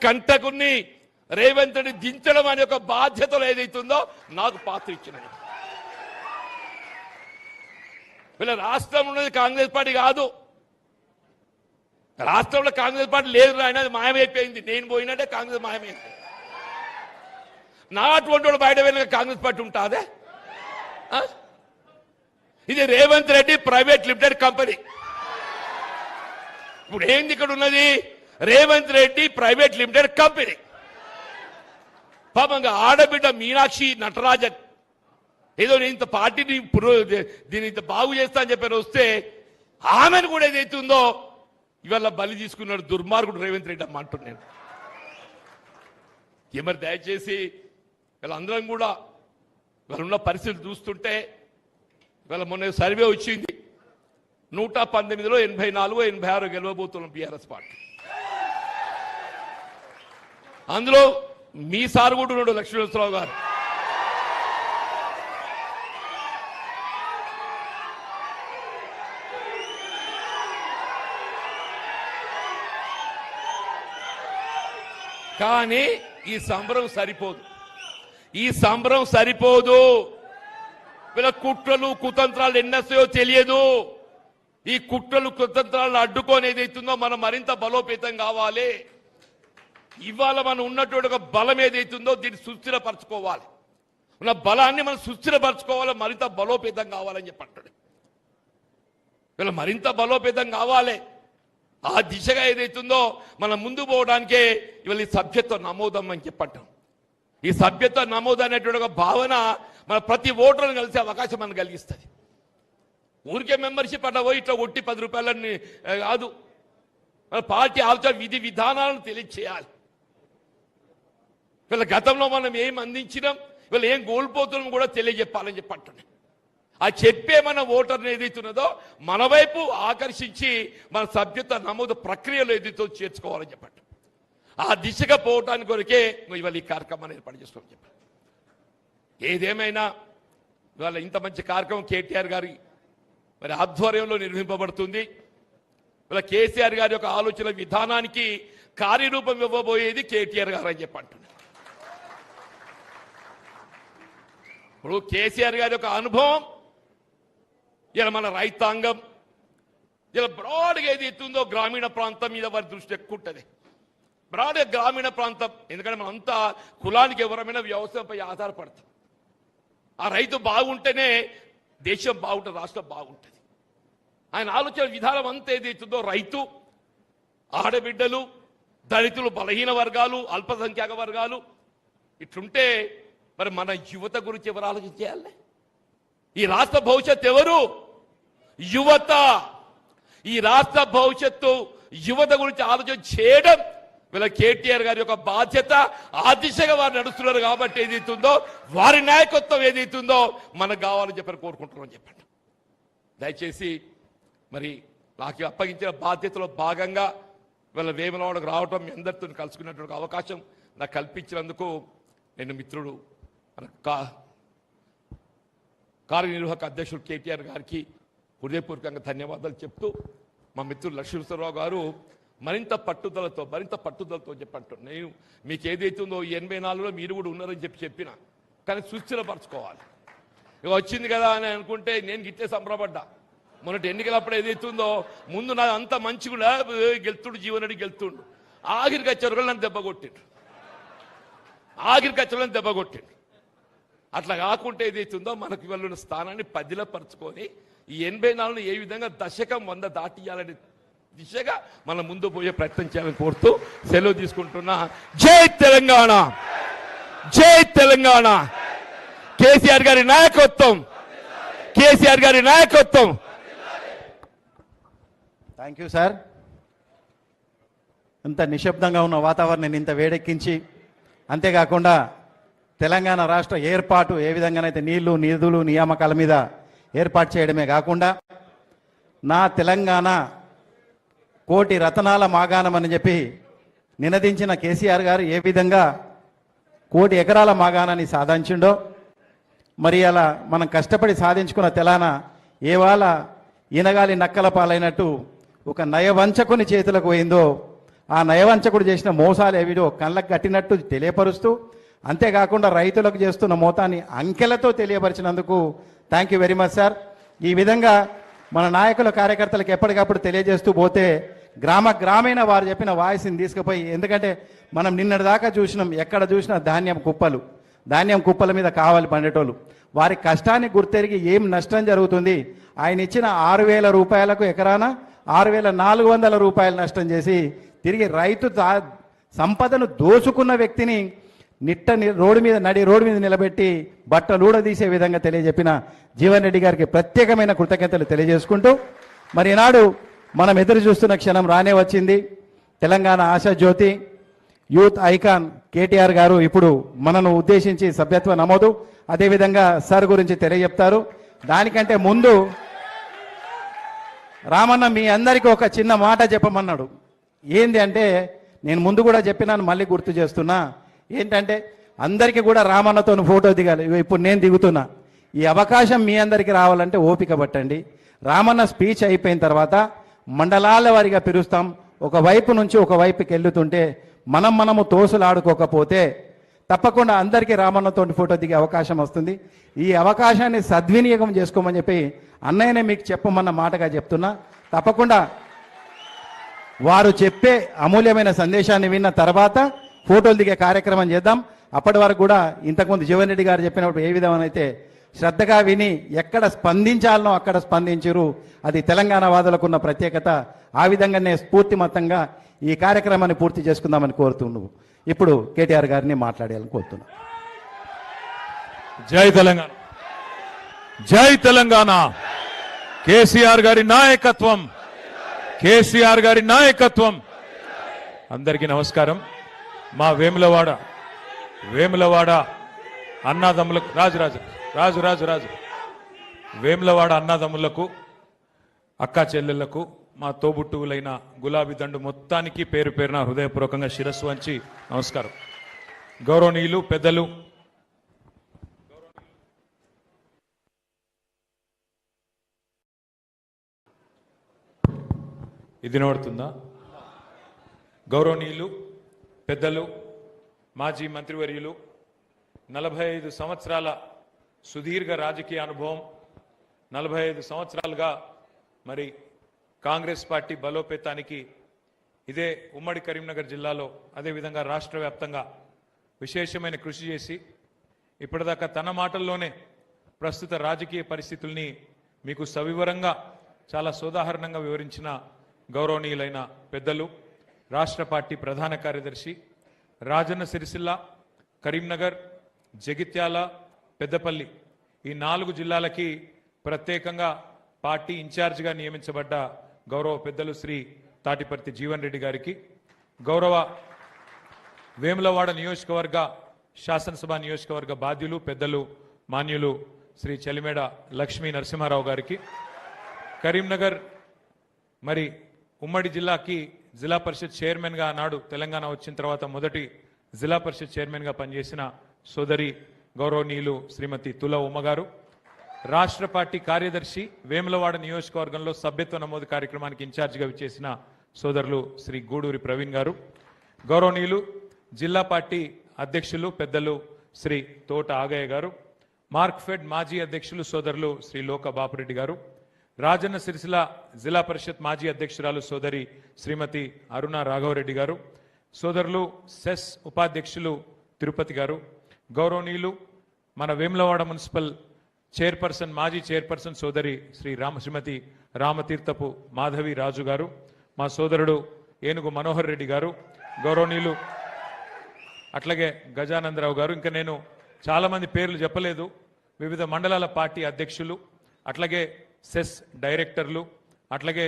కంటకుని రేవంత్ రెడ్డి దించడం అనే ఒక బాధ్యతలు ఏదైతుందో నాకు పాత్ర ఇచ్చినది. వీళ్ళ రాష్ట్రం ఉన్నది కాంగ్రెస్ పార్టీ కాదు, రాష్ట్రంలో కాంగ్రెస్ పార్టీ లేదు అనేది మాయమైపోయింది. నేను పోయినట్టే కాంగ్రెస్ మాయమైంది. నా అటువంటి వాడు బయట వెళ్ళిన కాంగ్రెస్ పార్టీ ఉంటుందే? ఇది Revanth Reddy private limited company. ఇప్పుడు ఏంది ఇక్కడ ఉన్నది? Revanth Reddy private limited company. పాపంగా ఆడబిడ్డ మీనాక్షి నటరాజన్ ఏదో నేను ఇంత పార్టీని దీన్ని ఇంత బాగు చేస్తా అని చెప్పి వస్తే ఆమెను కూడా ఏదైతుందో ఇవాళ బలి తీసుకున్నాడు దుర్మార్గుడు రేవంత్ రెడ్డి అమ్మ అంటున్నాను. మరి దయచేసి వీళ్ళందరం కూడా వాళ్ళున్న పరిస్థితులు చూస్తుంటే వీళ్ళ మొన్న సర్వే వచ్చింది, 119లో 84, 86 గెలవబోతున్నాం బీఆర్ఎస్ పార్టీ. అందులో మీ సార్ కూడా ఉన్నాడు లక్ష్మీనరసింహరావు గారు. కానీ ఈ సంబరం సరిపోదు, ఈ సంబరం సరిపోదు. వీళ్ళ కుట్రలు కుతంత్రాలు ఎన్నొస్తాయో తెలియదు. ఈ కుట్రలు కుతంత్రాలను అడ్డుకొని ఏదైతుందో మనం మరింత బలోపేతం కావాలి. ఇవాళ మనం ఉన్నటువంటి ఒక బలం ఏదైతుందో దీన్ని సుస్థిరపరచుకోవాలి. ఉన్న బలాన్ని మనం సుస్థిరపరచుకోవాలి, మరింత బలోపేతం కావాలని చెప్పంటాడు. వీళ్ళ మరింత బలోపేతం కావాలి. ఆ దిశగా ఏదైతుందో మనం ముందు పోవడానికే ఇవాళ ఈ సభ్యత్వ నమోదం అని చెప్పంటాం. ఈ సభ్యత్వ నమోదు అనేటువంటి ఒక భావన మన ప్రతి ఓటర్ను కలిసే అవకాశం మనకు కలిగిస్తుంది. ఊరికే మెంబర్షిప్ అట్లా పోయి ఇట్లా ఒట్టి 10 రూపాయలని కాదు, మన పార్టీ ఆలోచన విధి విధానాలను తెలియచేయాలి. వీళ్ళ గతంలో మనం ఏం అందించినాం, వీళ్ళు ఏం కోల్పోతున్నాం కూడా తెలియజెప్పాలని చెప్పంటున్నాం. ఆ చెప్పే మన ఓటర్ని ఏదైతున్నదో మన వైపు ఆకర్షించి మన సభ్యత్వ నమోదు ప్రక్రియలో ఏదైతే చేర్చుకోవాలని చెప్పండి. ఆ దిశగా పోవటానికి కొరకే ఇవాళ ఈ కార్యక్రమాన్ని ఏర్పాటు చేసుకోమని చెప్పారు. ఏదేమైనా ఇవాళ ఇంత మంచి కార్యక్రమం కేటీఆర్ గారి మరి ఆధ్వర్యంలో నిర్వహింపబడుతుంది. ఇవాళ కేసీఆర్ గారి యొక్క ఆలోచన విధానానికి కార్యరూపం ఇవ్వబోయేది కేటీఆర్ గారు అని చెప్పంటున్నారు. ఇప్పుడు కేసీఆర్ గారి యొక్క అనుభవం ఇలా మన రైతాంగం ఇలా బ్రాడ్గా ఏది ఎత్తుందో గ్రామీణ ప్రాంతం మీద వారి దృష్టి ఎక్కువ ఉంటుంది. బ్రాడ్గా గ్రామీణ ప్రాంతం, ఎందుకంటే మనం అంతా కులానికి ఎవరమైనా వ్యవసాయంపై ఆధారపడతాం. ఆ రైతు బాగుంటేనే దేశం బాగుంటుంది, రాష్ట్రం బాగుంటుంది. ఆయన ఆలోచన విధానం అంతా ఏదైతుందో రైతు, ఆడబిడ్డలు, దళితులు, బలహీన వర్గాలు, అల్పసంఖ్యాక వర్గాలు ఇట్లుంటే మరి మన యువత గురించి ఎవరు ఆలోచించాలి? ఈ రాష్ట్ర భవిష్యత్తు ఎవరు? యువత. ఈ రాష్ట్ర భవిష్యత్తు యువత గురించి ఆలోచన చేయడం వీళ్ళ కేటీఆర్ గారి యొక్క బాధ్యత. ఆ దిశగా వారు నడుస్తున్నారు కాబట్టి ఏదైతుందో వారి నాయకత్వం ఏదైతుందో మనకు కావాలని చెప్పని కోరుకుంటున్నామని చెప్పండి. దయచేసి మరి నాకు అప్పగించిన బాధ్యతలో భాగంగా వీళ్ళ వేములవాడకు రావటం, మీ అందరితో కలుసుకున్నటువంటి అవకాశం నాకు కల్పించినందుకు నేను మిత్రుడు మన కార్యనిర్వాహక అధ్యక్షుడు కేటీఆర్ గారికి హృదయపూర్వకంగా ధన్యవాదాలు చెప్తూ, మా మిత్రుడు లక్ష్మీనరసింహరావు గారు మరింత పట్టుదలతో చెప్పంటారు. నేను మీకు ఏదైతుందో 84లో మీరు కూడా ఉన్నారని చెప్పిన, కానీ సుస్థిరపరచుకోవాలి. ఇక వచ్చింది కదా అని అనుకుంటే నేను గిట్టే సంబరపడ్డా. మొన్నటి ఎన్నికలప్పుడు ఏదైతుందో ముందు నా అంత మంచిగా గెలుతుడు, జీవనడి గెలుతుండు, ఆఖరికి వచ్చేవారు నన్ను దెబ్బ కొట్టిండు. అట్లా కాకుంటే ఏదైతుందో మనకు వెళ్ళిన స్థానాన్ని పదిలపరచుకొని ఈ 84ను ఏ విధంగా దశకం 100 దాటియాలని దిశగా మనం ముందు పోయే ప్రయత్నం చేయాలని కోరుతూ సెలవు తీసుకుంటున్నా. జై తెలంగాణ, జై తెలంగాణ. కేసీఆర్ గారి నాయకత్వం, కేసీఆర్ గారి నాయకత్వం. Thank you sir. ఇంత నిశ్శబ్దంగా ఉన్న వాతావరణాన్ని ఇంత వేడెక్కించి, అంతేకాకుండా తెలంగాణ రాష్ట్ర ఏర్పాటు ఏ విధంగానైతే నీళ్లు, నిధులు, నియామకాల మీద ఏర్పాటు చేయడమే కాకుండా నా తెలంగాణ కోటి రతనాల మాగాణం అని చెప్పి నినదించిన కేసీఆర్ గారు ఏ విధంగా 1 కోటి ఎకరాల మాగాణాన్ని సాధించిండో, మరి అలా మనం కష్టపడి సాధించుకున్న తెలంగాణ ఏవాళ ఈనగాలి నక్కల పాలైనట్టు ఒక నయవంచకుని చేతులకు పోయిందో ఆ నయవంచకుడు చేసిన మోసాలు ఏవిడో కళ్ళకు కట్టినట్టు తెలియపరుస్తూ, అంతేకాకుండా రైతులకు చేస్తున్న మోతాన్ని అంకెలతో తెలియపరిచినందుకు thank you very much sir. ఈ విధంగా మన నాయకుల కార్యకర్తలకు ఎప్పటికప్పుడు తెలియజేస్తూ పోతే గ్రామీణ వారు చెప్పిన వాయిస్ని తీసుకుపోయి, ఎందుకంటే మనం నిన్నటిదాకా చూసినాం, ఎక్కడ చూసినా ధాన్యం కుప్పల మీద కావాలి పండేటోళ్ళు. వారి కష్టాన్ని గుర్తెరిగి ఏం నష్టం జరుగుతుంది, ఆయన ఇచ్చిన 6,000 రూపాయలకు ఎకరాన 6,400 రూపాయలు నష్టం చేసి తిరిగి రైతు సంపదను దోచుకున్న వ్యక్తిని నడి రోడ్డు మీద నిలబెట్టి బట్టలూడదీసే విధంగా తెలియజెప్పిన జీవన్ రెడ్డి గారికి ప్రత్యేకమైన కృతజ్ఞతలు తెలియజేసుకుంటూ, మరి ఈనాడు మనం ఎదురు చూస్తున్న క్షణం రానే వచ్చింది. తెలంగాణ ఆశాజ్యోతి యూత్ ఐకాన్ కేటీఆర్ గారు ఇప్పుడు మనను ఉద్దేశించి సభ్యత్వ నమోదు, అదేవిధంగా సార్ గురించి తెలియజెప్తారు. దానికంటే ముందు రామన్న మీ అందరికీ ఒక చిన్న మాట చెప్పమన్నాడు. ఏంది అంటే, నేను ముందు కూడా చెప్పినాను, మళ్ళీ గుర్తు చేస్తున్నా. ఏంటంటే, అందరికీ కూడా రామన్నతో ఫోటో దిగాలి. ఇప్పుడు నేను దిగుతున్నా. ఈ అవకాశం మీ అందరికీ రావాలంటే ఓపిక పట్టండి. రామన్న స్పీచ్ అయిపోయిన తర్వాత మండలాల వారిగా పిలుస్తాం. ఒక వైపు నుంచి ఒక వైపుకి వెళ్తుంటే మనము తోసులాడుకోకపోతే తప్పకుండా అందరికీ రామన్నతో ఫోటో దిగే అవకాశం వస్తుంది. ఈ అవకాశాన్ని సద్వినియోగం చేసుకోమని చెప్పి అన్నయ్యనే మీకు చెప్పమన్న మాటగా చెప్తున్నా. తప్పకుండా వారు చెప్పే అమూల్యమైన సందేశాన్ని విన్న తర్వాత ఫోటోలు దిగే కార్యక్రమం చేద్దాం. అప్పటి వరకు కూడా ఇంతకుముందు జీవన్ రెడ్డి గారు చెప్పినప్పుడు ఏ విధంగా అయితే శ్రద్ధగా విని ఎక్కడ స్పందించాలనో అక్కడ స్పందించరు. అది తెలంగాణ వాదులకు ఉన్న ప్రత్యేకత. ఆ విధంగానే స్ఫూర్తిమంతంగా ఈ కార్యక్రమాన్ని పూర్తి చేసుకుందామని కోరుతున్నాను. ఇప్పుడు కేటీఆర్ గారిని మాట్లాడాలని కోరుతున్నా. జై తెలంగాణ, జై తెలంగాణ. కేసీఆర్ గారి నాయకత్వం, కేసీఆర్ గారి నాయకత్వం. అందరికీ నమస్కారం. మా వేములవాడ అన్నదమ్ములకు రాజు వేములవాడ అన్నదమ్ములకు, అక్కా చెల్లెళ్లకు, మా తోబుట్టువులైన గులాబీ దండు మొత్తానికి పేరు పేరున హృదయపూర్వకంగా శిరస్సు వంచి నమస్కారం. గౌరవనీయులు పెద్దలు, ఇది నోడుతుందా? గౌరవనీయులు పెద్దలు, మాజీ మంత్రివర్యులు, 45 సంవత్సరాల సుదీర్ఘ రాజకీయ అనుభవం, 45 సంవత్సరాలుగా మరి కాంగ్రెస్ పార్టీ బలోపేతానికి ఇదే ఉమ్మడి కరీంనగర్ జిల్లాలో, అదేవిధంగా రాష్ట్ర వ్యాప్తంగా విశేషమైన కృషి చేసి ఇప్పటిదాకా తన మాటల్లోనే ప్రస్తుత రాజకీయ పరిస్థితుల్ని మీకు సవివరంగా చాలా సోదాహరణంగా వివరించిన గౌరవనీయులైన పెద్దలు, రాష్ట్ర పార్టీ ప్రధాన కార్యదర్శి, రాజన్న సిరిసిల్ల, కరీంనగర్, జగిత్యాల, పెద్దపల్లి ఈ 4 జిల్లాలకి ప్రత్యేకంగా పార్టీ ఇన్ఛార్జిగా నియమించబడ్డ గౌరవ పెద్దలు శ్రీ తాటిపర్తి జీవన్ రెడ్డి గారికి, గౌరవ వేములవాడ నియోజకవర్గ శాసనసభ నియోజకవర్గ బాధ్యులు పెద్దలు మాన్యులు శ్రీ చలిమేడ లక్ష్మీ నరసింహారావు గారికి, కరీంనగర్ మరి ఉమ్మడి జిల్లాకి జిల్లా పరిషత్ చైర్మన్గా ఆనాడు తెలంగాణ వచ్చిన తర్వాత మొదటి జిల్లా పరిషత్ చైర్మన్గా పనిచేసిన సోదరి గౌరవనీయులు శ్రీమతి తుల ఉమ్మగారు, రాష్ట్ర పార్టీ కార్యదర్శి, వేములవాడ నియోజకవర్గంలో సభ్యత్వ నమోదు కార్యక్రమానికి ఇన్ఛార్జిగా విచ్చేసిన సోదరులు శ్రీ గూడూరి ప్రవీణ్ గారు, గౌరవనీయులు జిల్లా పార్టీ అధ్యక్షులు పెద్దలు శ్రీ తోట ఆగయ్య గారు, మార్క్ఫెడ్ మాజీ అధ్యక్షులు సోదరులు శ్రీ లోక బాపురెడ్డి గారు, రాజన్న సిరిసిల్ల జిల్లా పరిషత్ మాజీ అధ్యక్షురాలు సోదరి శ్రీమతి అరుణ రాఘవరెడ్డి గారు, సోదరులు సెస్ ఉపాధ్యక్షులు తిరుపతి గారు, గౌరవనీయులు మన వేములవాడ మున్సిపల్ చైర్పర్సన్ మాజీ చైర్పర్సన్ సోదరి శ్రీమతి రామతీర్థపు మాధవి రాజు గారు, మా సోదరుడు ఏనుగు మనోహర్ రెడ్డి గారు, గౌరవనీయులు అట్లాగే గజానందరావు గారు, ఇంకా నేను చాలామంది పేర్లు చెప్పలేదు, వివిధ మండలాల పార్టీ అధ్యక్షులు, అట్లాగే సెస్ డైరెక్టర్లు, అట్లాగే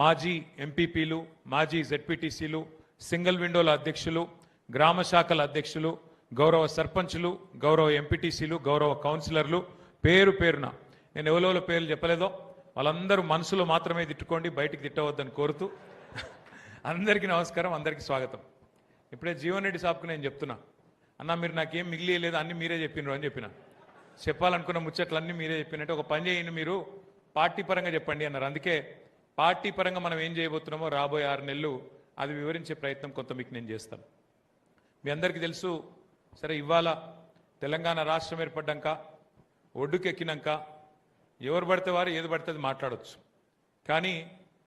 మాజీ ఎంపీపీలు, మాజీ జెడ్పీటీసీలు, సింగిల్ విండోల అధ్యక్షులు, గ్రామ శాఖల అధ్యక్షులు, గౌరవ సర్పంచులు, గౌరవ ఎంపీటీసీలు, గౌరవ కౌన్సిలర్లు, పేరు పేరున నేను ఎవరెవరో పేర్లు చెప్పలేదో వాళ్ళందరూ మనసులో మాత్రమే తిట్టుకోండి, బయటికి తిట్టవద్దని కోరుతూ అందరికీ నమస్కారం, అందరికీ స్వాగతం. ఇప్పుడే జీవన్ రెడ్డి సాబ్కు నేను చెప్తున్నా, అన్న మీరు నాకేం మిగిలియలేదు, అన్ని మీరే చెప్పినారు అని చెప్పిన. చెప్పాలనుకున్న ముచ్చట్లన్నీ మీరే చెప్పినట్టు ఒక పని చేయండి, మీరు పార్టీ పరంగా చెప్పండి అన్నారు. అందుకే పార్టీ పరంగా మనం ఏం చేయబోతున్నామో రాబోయే 6 నెలలు అది వివరించే ప్రయత్నం కొంత మీకు నేను చేస్తాను. మీ అందరికీ తెలుసు, సరే ఇవాళ తెలంగాణ రాష్ట్రం ఏర్పడ్డాక ఒడ్డుకెక్కినాక ఎవరు పడితే వారు ఏది పడితే అది మాట్లాడవచ్చు. కానీ